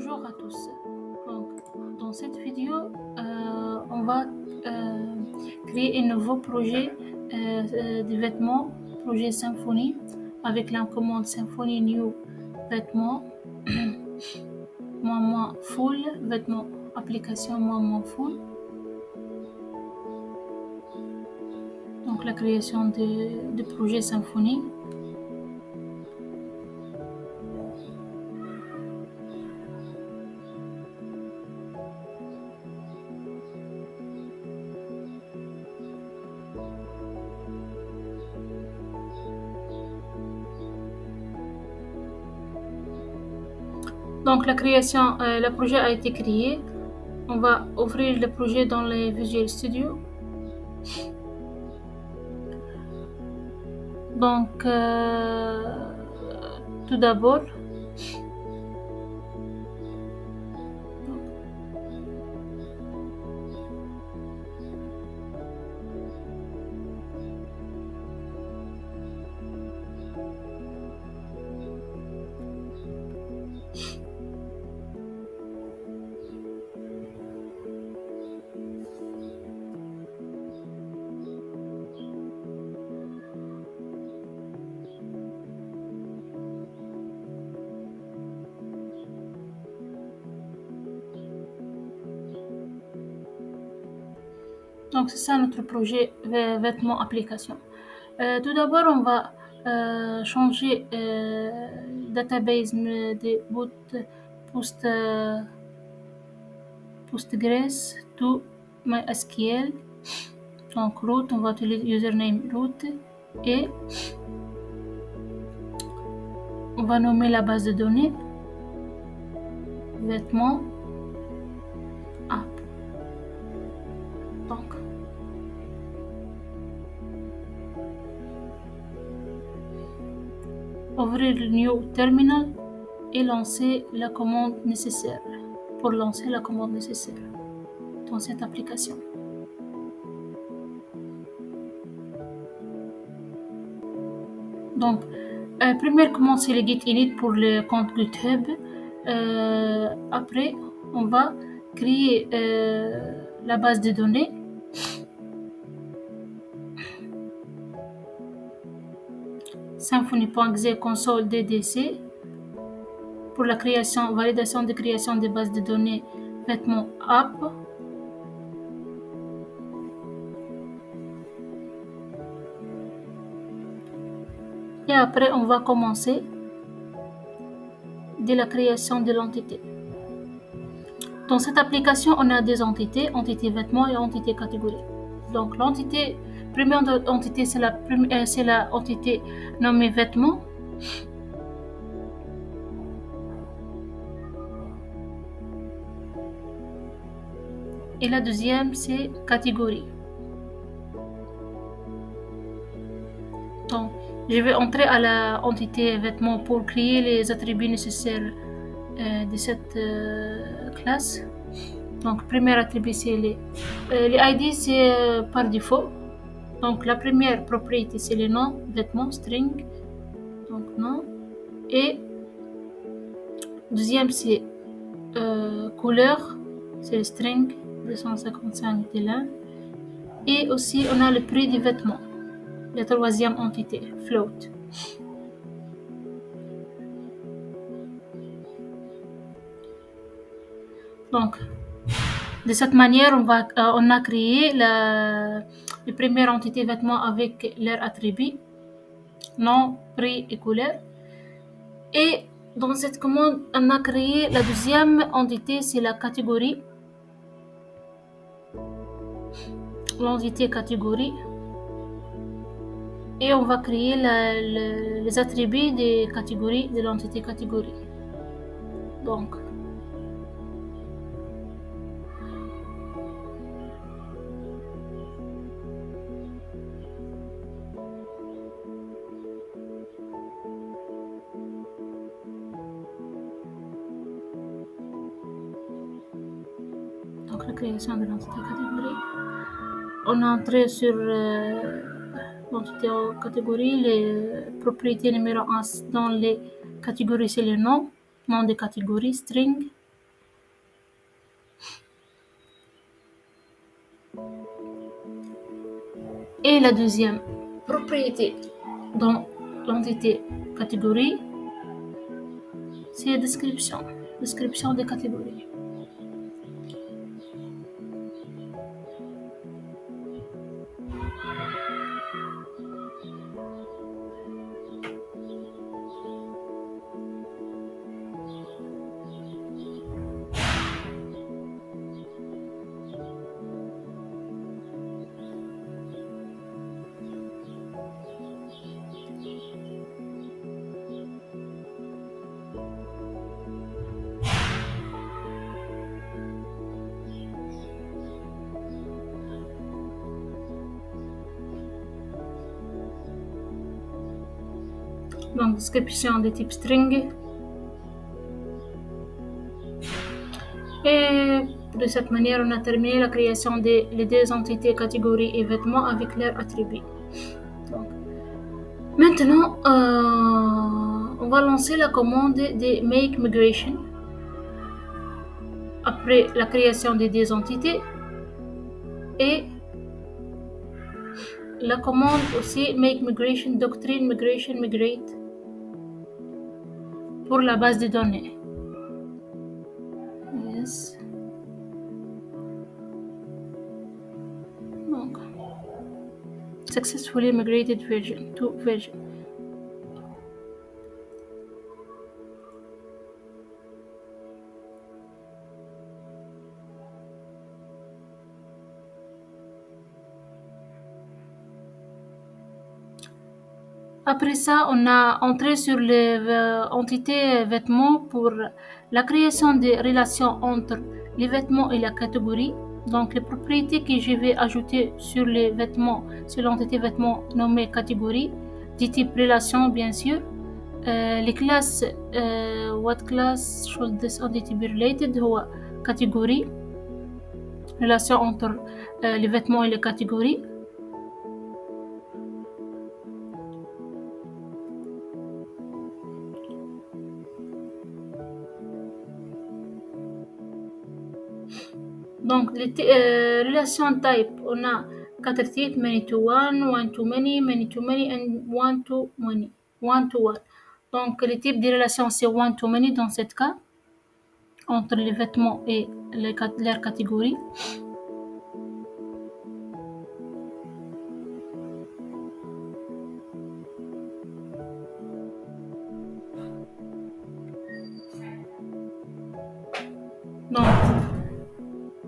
Bonjour à tous. Donc, dans cette vidéo, on va créer un nouveau projet de vêtements, projet Symfony, avec la commande Symfony New vêtements, moins full, vêtements application moins full. Donc la création de projet Symfony. Donc le projet a été créé. On va ouvrir le projet dans les Visual Studio. Donc, tout d'abord, donc c'est ça notre projet vêtements application. Tout d'abord, on va changer database de Postgres to MySQL. Donc root, on va utiliser username root et on va nommer la base de données vêtements app. Donc ouvrir le new terminal et lancer la commande nécessaire pour lancer la commande nécessaire dans cette application. Donc, première commande, c'est le git init pour le compte GitHub. Après, on va créer la base de données. Symfony.exe console DDC pour la validation de création des bases de données vêtements app. Et après, on va commencer de la création de l'entité. Dans cette application, on a des entités, entité vêtements et entité catégorie. Donc l'entité, première entité, c'est la entité nommée vêtements. Et la deuxième, c'est catégorie. Donc, je vais entrer à la entité vêtements pour créer les attributs nécessaires de cette classe. Donc, premier attribut, c'est les ID, c'est par défaut. Donc, la première propriété, c'est le nom, vêtements, string. Donc, nom. Et deuxième, c'est couleur, c'est le string 255 T1. Et aussi, on a le prix du vêtement. La troisième entité, float. Donc, de cette manière, on a créé les premières entités vêtements avec leurs attributs, nom, prix et couleur. Et dans cette commande, on a créé la deuxième entité, c'est la catégorie. L'entité catégorie. Et on va créer les attributs des catégories de l'entité catégorie. Donc, la création de l'entité catégorie. On a entré sur l'entité catégorie, les propriétés numéro 1 dans les catégories, c'est le nom de catégorie, string. Et la deuxième propriété dans l'entité catégorie, c'est description des catégories. Donc, description des types string. Et de cette manière, on a terminé la création des deux entités catégories et vêtements avec leurs attributs. Donc, maintenant, on va lancer la commande de make migration après la création des deux entités et la commande aussi make migration doctrine migration migrate pour la base de données. Yes. Donc, successfully migrated version to version. Après ça, on a entré sur les entités vêtements pour la création des relations entre les vêtements et la catégorie. Donc, les propriétés que je vais ajouter sur les vêtements, sur l'entité vêtements nommée catégorie, du type relation, bien sûr. Les classes, what class should this entity be related? هو catégorie, relation entre les vêtements et les catégories. Donc, les relations type, on a 4 types, many to one, one to many, and one to many, one to one. Donc, les types de relations, c'est one to many dans ce cas, entre les vêtements et leurs catégories. Donc,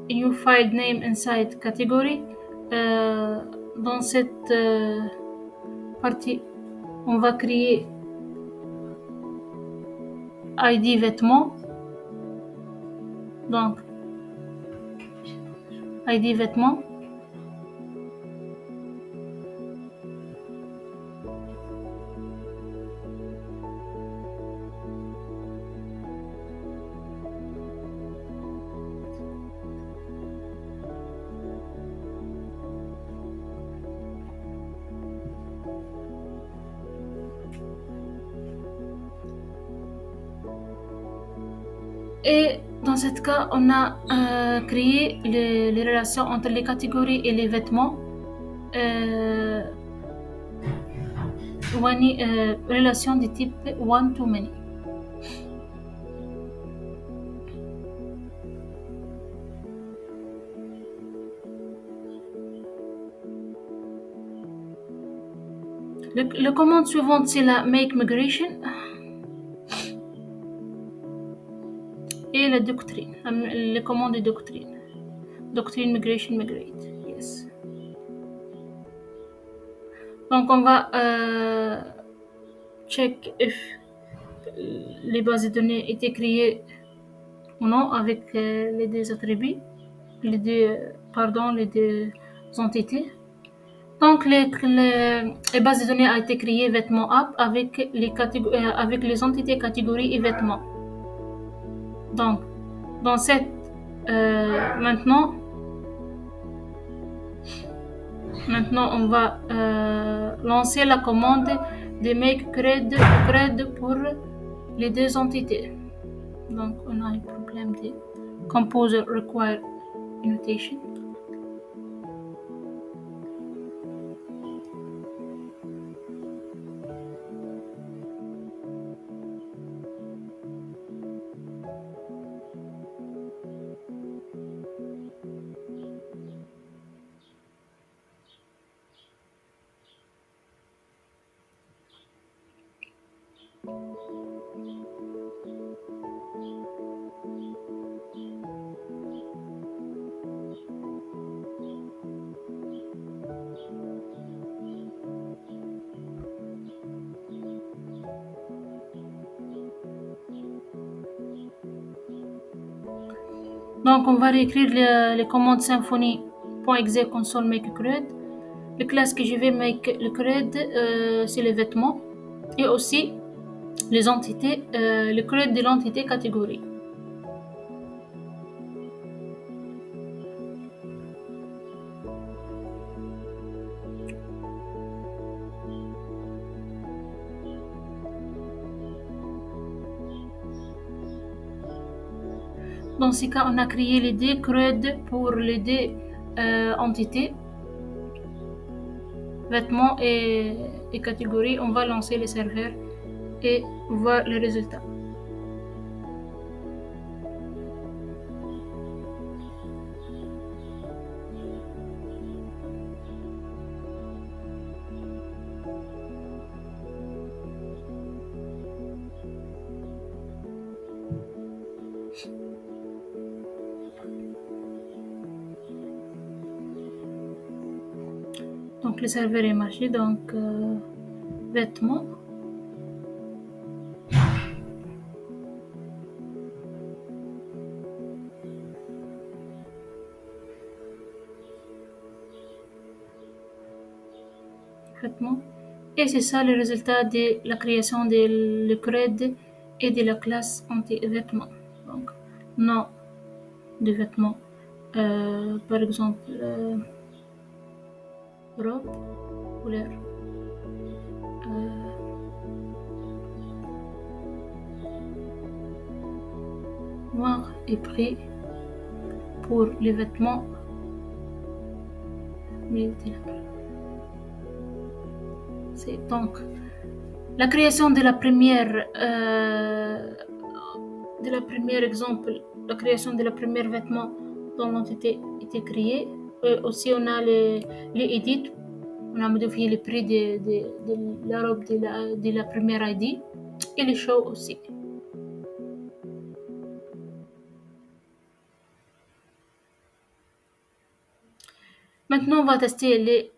unified name inside category. Dans cette partie, on va créer ID vêtements. Donc, ID vêtements. Et dans ce cas, on a créé les relations entre les catégories et les vêtements. Relation de type one to many. La commande suivante, c'est la make migration et la doctrine, les commandes de doctrine. Doctrine migration migrate. Yes. Donc on va check if les bases de données étaient créées ou non avec les deux attributs, les deux entités. Donc les bases de données a été créées vêtements app avec les entités catégories et vêtements. Donc dans cette maintenant on va lancer la commande de make cred pour les deux entités. Donc on a un problème de composer require annotation. Donc, on va réécrire les commandes symfony.exe console make crud. Le classe que je vais make le crud, c'est les vêtements et aussi les entités, le crud de l'entité catégorie. Dans ce cas, on a créé les deux CRUD pour les deux entités, vêtements et catégories. On va lancer les serveurs et voir les résultats. Donc le serveur est marché, donc vêtements. Vêtements. Et c'est ça le résultat de la création de le CRUD et de la classe anti-vêtements. Donc, nom de vêtements, par exemple, robe, couleur, noir et prix pour les vêtements. C'est donc la création de la première exemple, la création de la première vêtement dont l'entité était créée. Aussi, on a les edits. On a modifié le prix de la robe de la première ID et les shows aussi. Maintenant, on va tester les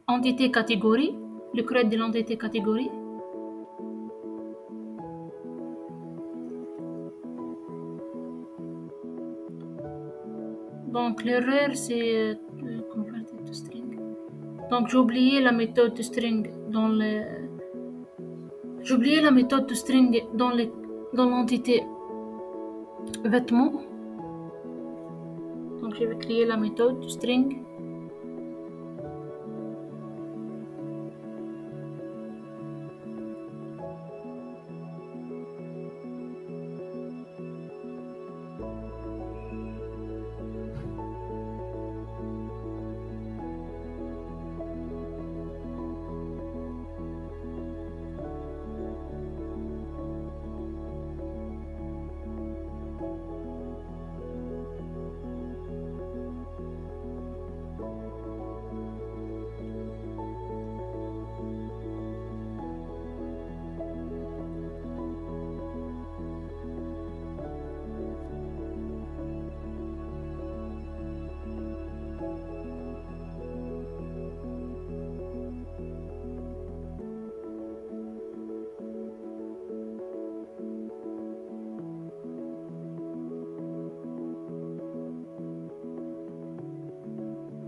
entités catégories, le CRUD de l'entité catégorie. Donc, l'erreur, c'est converted to string. Donc, j'ai oublié la méthode to string dans le. J'ai oublié la méthode to string dans l'entité vêtements. Donc, je vais créer la méthode to string.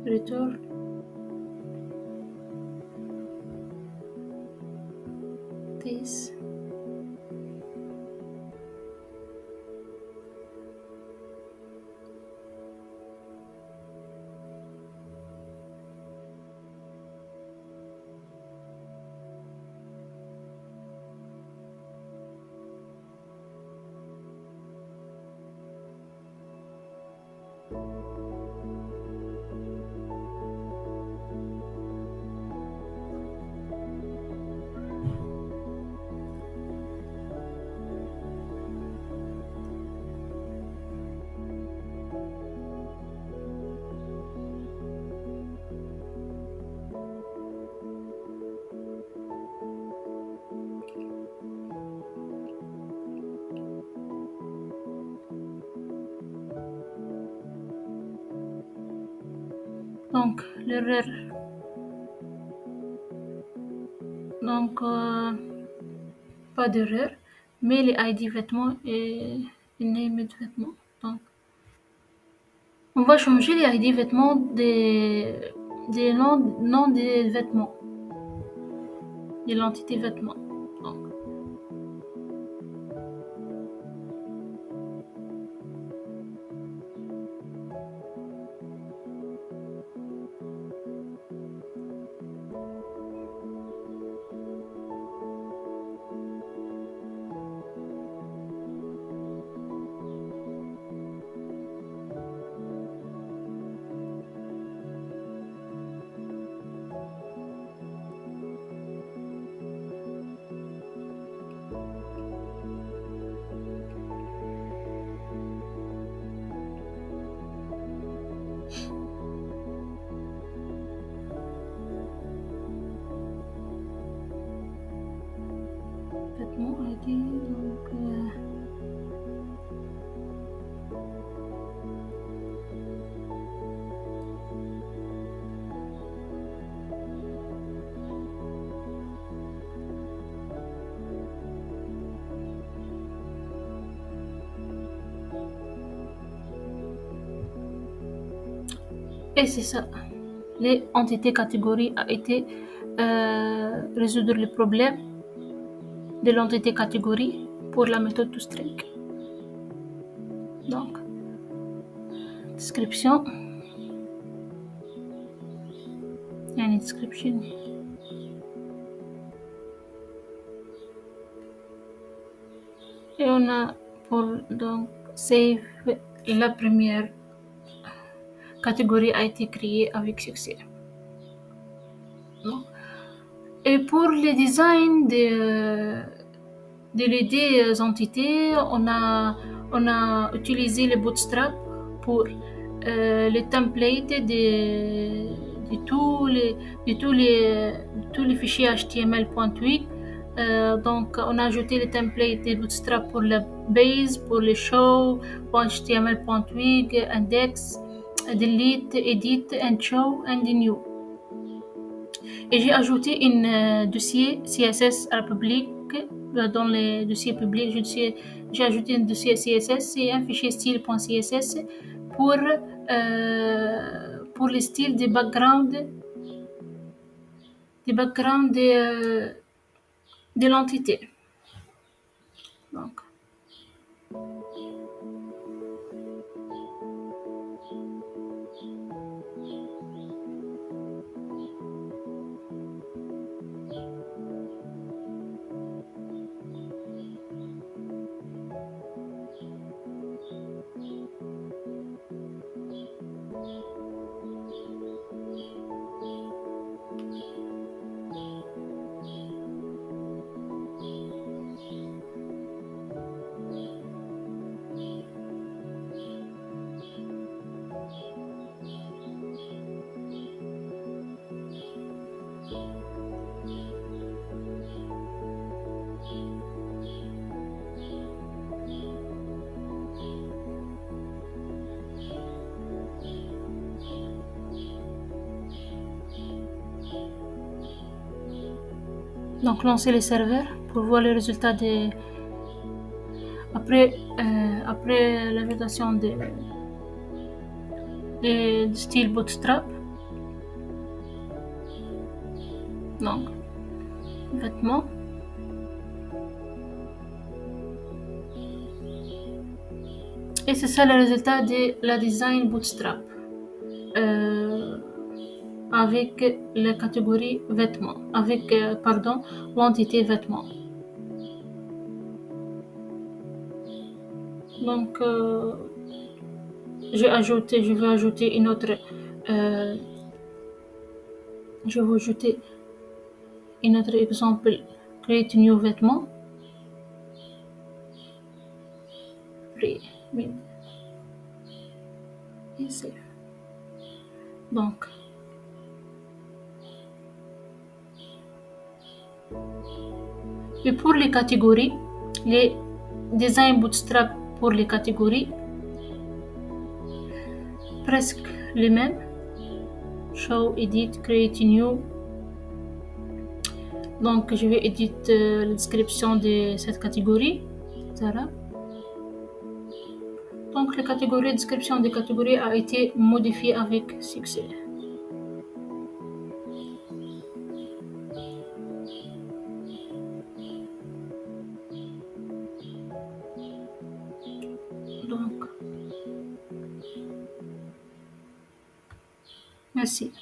Return this. Donc, l'erreur. Donc, pas d'erreur, mais les ID vêtements et les name vêtements. Donc, On va changer les ID vêtements des noms des vêtements, de l'entité vêtements. Donc, vêtements ID, donc et c'est ça. Les entités catégories a été résoudre le problème de l'entité catégorie pour la méthode toString. Donc, description. يعني description. Et on a pour donc save la première catégorie a été créée avec succès. Donc, et pour le design de les deux entités, on a utilisé le Bootstrap pour les templates de tous les fichiers HTML.8. Donc, on a ajouté les templates de Bootstrap pour le base, pour le show, HTML.8, index, delete, edit, and show, and new. Et j'ai ajouté un dossier CSS à la public. Dans les dossiers publics, j'ai ajouté un dossier CSS et un fichier style.css pour le style des backgrounds de l'entité. Donc, lancer le serveur pour voir les résultats après la validation de style Bootstrap. Donc, vêtements. Et c'est ça le résultat de la design Bootstrap avec la catégorie vêtements, avec l'entité vêtements. Donc, je vais ajouter une autre. Je vais ajouter un autre exemple. Create new vêtement. Et save. Donc, et pour les catégories, les design Bootstrap pour les catégories, presque les mêmes. Show, edit, create new. Donc, je vais éditer la description de cette catégorie. Voilà. Donc les catégories, description des catégories a été modifiée avec succès. Donc, merci.